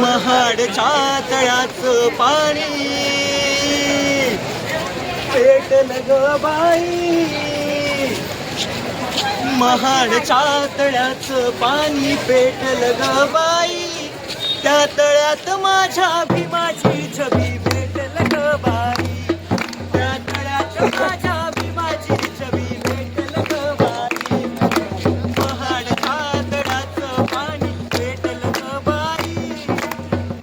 महाडच्या तळ्याचं पाणी पेटलं ग बाई, महाडच्या तळ्याचं पाणी पेटलं ग बाई, त्या तळ्यात माझ्या भीमाची छबी भेटलं ग बाई, त्या तळ्यात माझ्या भीमाची छबी भेटलं ग बाई, महाडच्या तळ्याचं पाणी पेटलं ग बाई,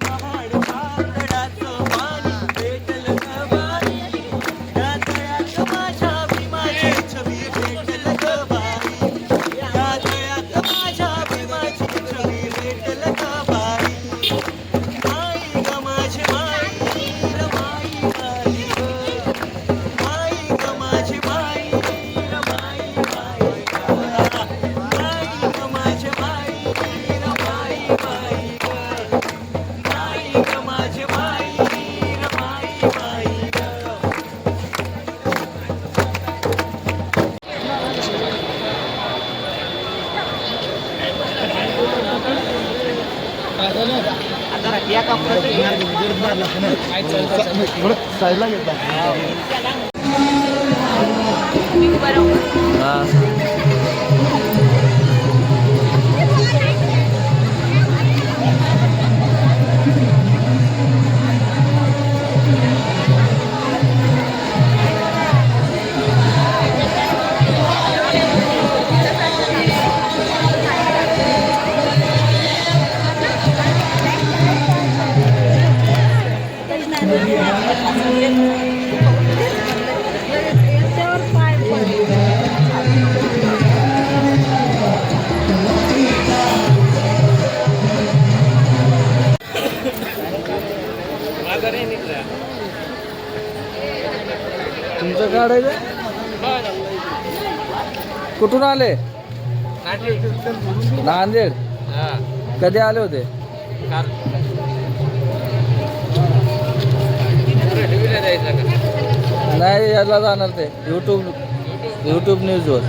महाडच्या तळ्याचं पाणी पेटलं ग बाई, त्या तळ्यात माझ्या भीमाची छबी भेटलं ग बाई, त्या तळ्यात माझ्या भीमाची छबी भेटलं ग बाई. माई ग माझी माई र माई माई ग, माई ग माझी माई र माई माई ग, माई ग माझी माई र माई माई ग, माई ग माझी माई र माई माई ग. साईडला घेतला तुमचं काढायचं. कुठून आले? नांदेड. कधी आले होते? नाही, याला जाणार ते यूट्यूब न्यूजवर.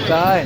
काय